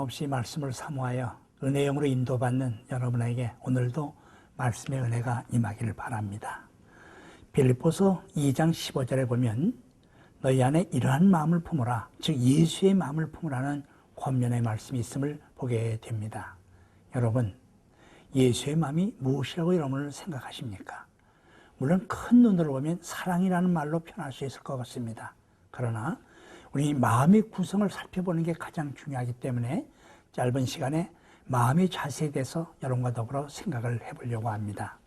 끊임없이 말씀을 사모하여 은혜의 영으로 인도받는 여러분에게 오늘도 말씀의 은혜가 임하기를 바랍니다. 빌립보서 2장 15절에 보면 너희 안에 이러한 마음을 품으라, 즉 예수의 마음을 품으라는 권면의 말씀이 있음을 보게 됩니다. 여러분, 예수의 마음이 무엇이라고 여러분을 생각하십니까? 물론 큰 눈으로 보면 사랑이라는 말로 표현할 수 있을 것 같습니다. 그러나 우리 마음의 구성을 살펴보는 게 가장 중요하기 때문에 짧은 시간에 마음의 자세에 대해서 여러분과 더불어 생각을 해보려고 합니다.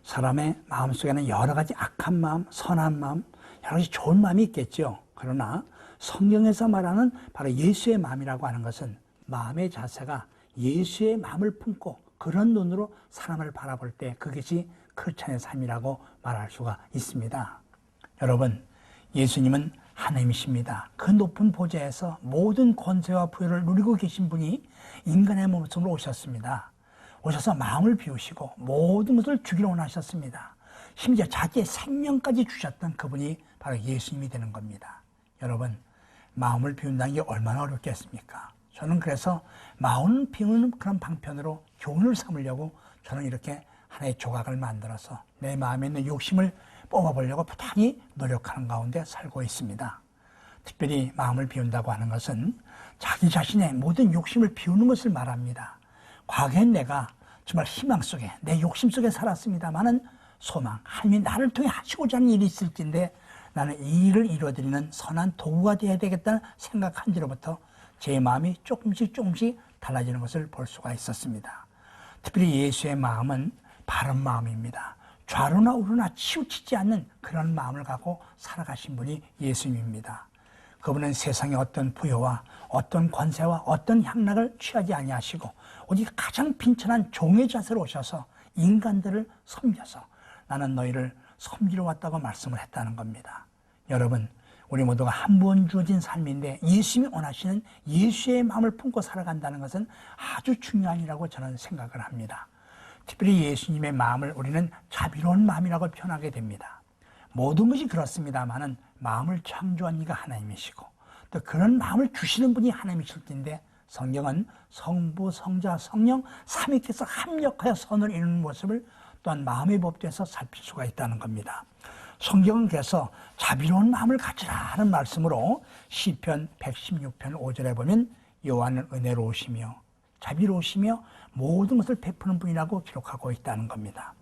사람의 마음속에는 여러 가지 악한 마음, 선한 마음, 여러 가지 좋은 마음이 있겠죠. 그러나 성경에서 말하는 바로 예수의 마음이라고 하는 것은 마음의 자세가 예수의 마음을 품고 그런 눈으로 사람을 바라볼 때 그것이 크리스찬의 삶이라고 말할 수가 있습니다. 여러분, 예수님은 하나님이십니다. 그 높은 보좌에서 모든 권세와 부여를 누리고 계신 분이 인간의 모습으로 오셨습니다. 오셔서 마음을 비우시고 모든 것을 주기를 원하셨습니다. 심지어 자기의 생명까지 주셨던 그분이 바로 예수님이 되는 겁니다. 여러분, 마음을 비운다는 게 얼마나 어렵겠습니까? 저는 그래서 마음을 비우는 그런 방편으로 교훈을 삼으려고 저는 이렇게 하나의 조각을 만들어서 내 마음에 있는 욕심을 뽑아보려고 부단히 노력하는 가운데 살고 있습니다. 특별히 마음을 비운다고 하는 것은 자기 자신의 모든 욕심을 비우는 것을 말합니다. 과거엔 내가 정말 희망 속에 내 욕심 속에 살았습니다마는 소망, 하나님이 나를 통해 하시고자 하는 일이 있을진데 나는 이 일을 이루어드리는 선한 도구가 되어야 되겠다는 생각한 뒤로부터 제 마음이 조금씩 달라지는 것을 볼 수가 있었습니다. 특별히 예수의 마음은 바른 마음입니다. 좌로나 우로나 치우치지 않는 그런 마음을 갖고 살아가신 분이 예수님입니다. 그분은 세상의 어떤 부여와 어떤 권세와 어떤 향락을 취하지 아니하시고 오직 가장 빈천한 종의 자세로 오셔서 인간들을 섬겨서 나는 너희를 섬기러 왔다고 말씀을 했다는 겁니다. 여러분, 우리 모두가 한 번 주어진 삶인데 예수님이 원하시는 예수의 마음을 품고 살아간다는 것은 아주 중요한 일이라고 저는 생각을 합니다. 특별히 예수님의 마음을 우리는 자비로운 마음이라고 표현하게 됩니다. 모든 것이 그렇습니다만은 마음을 창조한 이가 하나님이시고 또 그런 마음을 주시는 분이 하나님이실 텐데 성경은 성부, 성자, 성령 삼위께서 합력하여 선을 이루는 모습을 또한 마음의 법대에서 살필 수가 있다는 겁니다. 성경은 그래서 자비로운 마음을 가지라 하는 말씀으로 시편 116편 5절에 보면 여호와는 은혜로우시며 자비로우시며 모든 것을 베푸는 분이라고 기록하고 있다는 겁니다.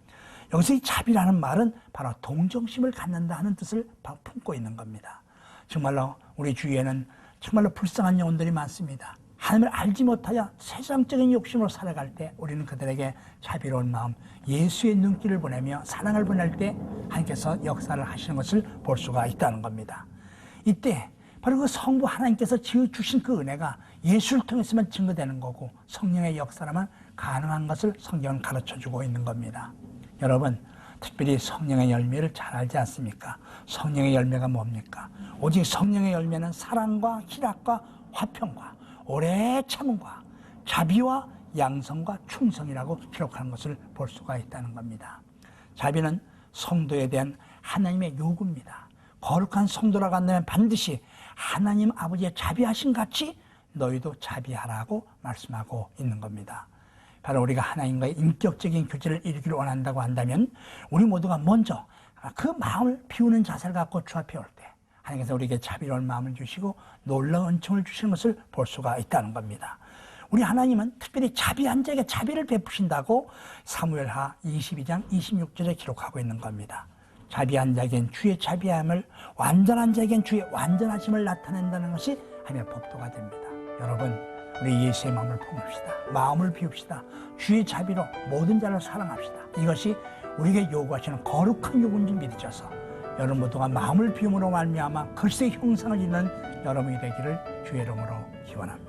여기서 이 자비라는 말은 바로 동정심을 갖는다 하는 뜻을 품고 있는 겁니다. 정말로 우리 주위에는 정말로 불쌍한 영혼들이 많습니다. 하나님을 알지 못하여 세상적인 욕심으로 살아갈 때 우리는 그들에게 자비로운 마음, 예수의 눈길을 보내며 사랑을 보낼 때 하나님께서 역사를 하시는 것을 볼 수가 있다는 겁니다. 이때 바로 그 성부 하나님께서 지어주신 그 은혜가 예수를 통해서만 증거되는 거고 성령의 역사라만 가능한 것을 성경은 가르쳐주고 있는 겁니다. 여러분, 특별히 성령의 열매를 잘 알지 않습니까? 성령의 열매가 뭡니까? 오직 성령의 열매는 사랑과 희락과 화평과 오래 참음과 자비와 양성과 충성이라고 기록하는 것을 볼 수가 있다는 겁니다. 자비는 성도에 대한 하나님의 요구입니다. 거룩한 성도라고 한다면 반드시 하나님 아버지의 자비하심 같이 너희도 자비하라고 말씀하고 있는 겁니다. 바로 우리가 하나님과의 인격적인 교제를 이루기를 원한다고 한다면 우리 모두가 먼저 그 마음을 비우는 자세를 갖고 주 앞에 올 때 하나님께서 우리에게 자비로운 마음을 주시고 놀라운 은총을 주시는 것을 볼 수가 있다는 겁니다. 우리 하나님은 특별히 자비한 자에게 자비를 베푸신다고 사무엘하 22장 26절에 기록하고 있는 겁니다. 자비한 자에겐 주의 자비함을, 완전한 자에겐 주의 완전하심을 나타낸다는 것이 하나님의 법도가 됩니다. 여러분, 우리 예수의 마음을 품읍시다. 마음을 비웁시다. 주의 자비로 모든 자를 사랑합시다. 이것이 우리에게 요구하시는 거룩한 요구인 줄 믿으셔서 여러분 모두가 마음을 비움으로 말미암아 그리스도의 형상을 잇는 여러분이 되기를 주의 이름으로 기원합니다.